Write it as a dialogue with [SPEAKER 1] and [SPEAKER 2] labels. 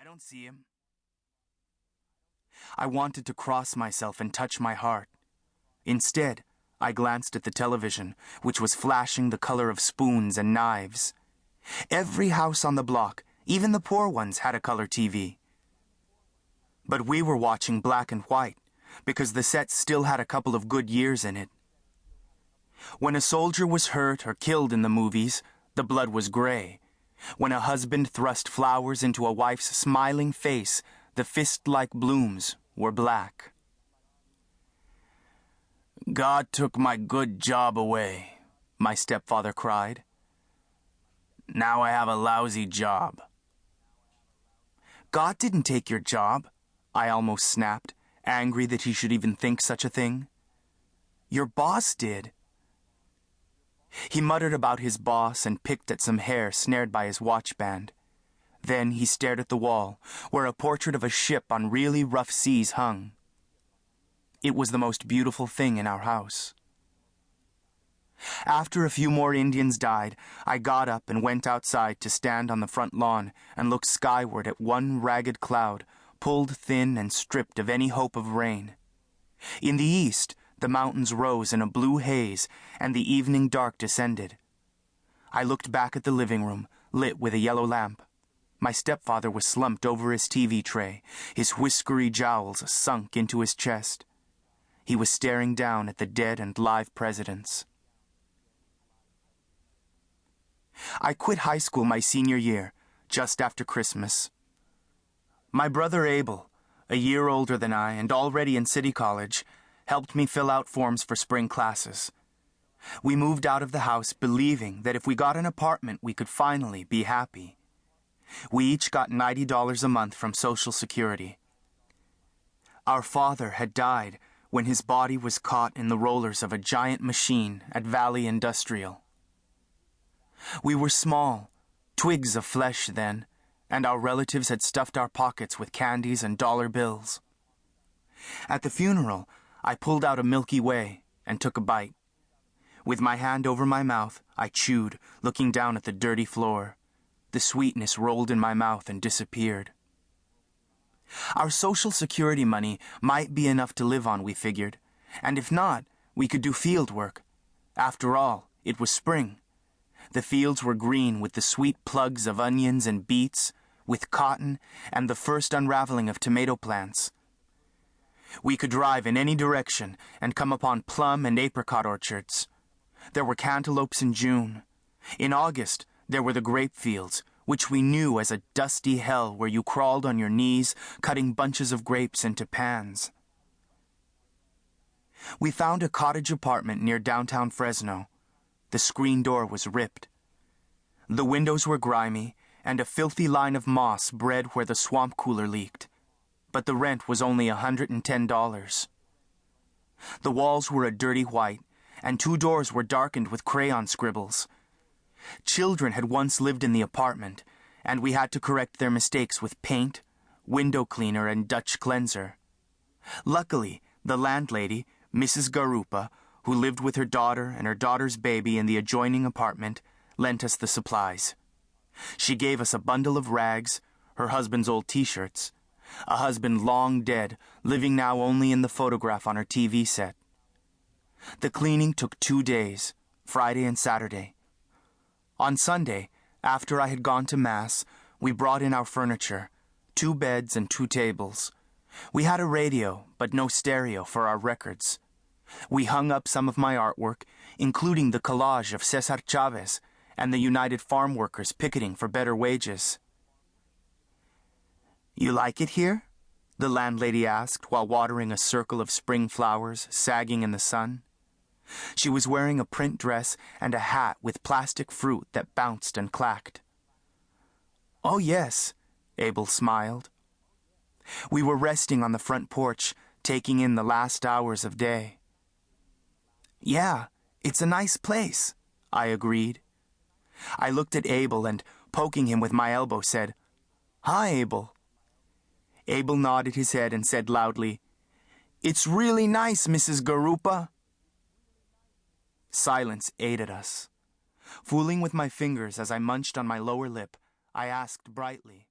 [SPEAKER 1] don't see him. I wanted to cross myself and touch my heart. Instead, I glanced at the television, which was flashing the color of spoons and knives. Every house on the block, even the poor ones, had a color TV. But we were watching black and white, because the set still had a couple of good years in it. When a soldier was hurt or killed in the movies, the blood was gray. When a husband thrust flowers into a wife's smiling face, the fist-like blooms were black. "God took my good job away," my stepfather cried. "Now I have a lousy job." "God didn't take your job," I almost snapped, angry that he should even think such a thing. "Your boss did." He muttered about his boss and picked at some hair snared by his watch band. Then he stared at the wall, where a portrait of a ship on really rough seas hung. It was the most beautiful thing in our house. After a few more Indians died, I got up and went outside to stand on the front lawn and look skyward at one ragged cloud, pulled thin and stripped of any hope of rain. In the east, the mountains rose in a blue haze, and the evening dark descended. I looked back at the living room, lit with a yellow lamp. My stepfather was slumped over his TV tray, his whiskery jowls sunk into his chest. He was staring down at the dead and live presidents. I quit high school my senior year, just after Christmas. My brother Abel, a year older than I and already in City College, helped me fill out forms for spring classes. We moved out of the house believing that if we got an apartment, we could finally be happy. We each got $90 a month from Social Security. Our father had died when his body was caught in the rollers of a giant machine at Valley Industrial. We were small, twigs of flesh then, and our relatives had stuffed our pockets with candies and dollar bills. At the funeral, I pulled out a Milky Way and took a bite. With my hand over my mouth, I chewed, looking down at the dirty floor. The sweetness rolled in my mouth and disappeared. Our Social Security money might be enough to live on, we figured, and if not, we could do field work. After all, it was spring. The fields were green with the sweet plugs of onions and beets, with cotton and the first unraveling of tomato plants. We could drive in any direction and come upon plum and apricot orchards. There were cantaloupes in June. In August, there were the grape fields, which we knew as a dusty hell where you crawled on your knees, cutting bunches of grapes into pans. We found a cottage apartment near downtown Fresno. The screen door was ripped. The windows were grimy, and a filthy line of moss bred where the swamp cooler leaked. But the rent was only $110. The walls were a dirty white, and 2 doors were darkened with crayon scribbles. Children had once lived in the apartment, and we had to correct their mistakes with paint, window cleaner, and Dutch cleanser. Luckily, the landlady, Mrs. Garupa, who lived with her daughter and her daughter's baby in the adjoining apartment, lent us the supplies. She gave us a bundle of rags, her husband's old T-shirts, a husband long dead, living now only in the photograph on her TV set. The cleaning took 2 days, Friday and Saturday. On Sunday, after I had gone to Mass, we brought in our furniture, 2 beds and 2 tables. We had a radio, but no stereo for our records. We hung up some of my artwork, including the collage of Cesar Chavez and the United Farm Workers picketing for better wages. "You like it here?" the landlady asked while watering a circle of spring flowers sagging in the sun. She was wearing a print dress and a hat with plastic fruit that bounced and clacked. "Oh, yes," Abel smiled. We were resting on the front porch, taking in the last hours of day. "Yeah, it's a nice place," I agreed. I looked at Abel and, poking him with my elbow, said, "Hi, Abel." Abel nodded his head and said loudly, "It's really nice, Mrs. Garupa." Silence ate at us. Fooling with my fingers as I munched on my lower lip, I asked brightly,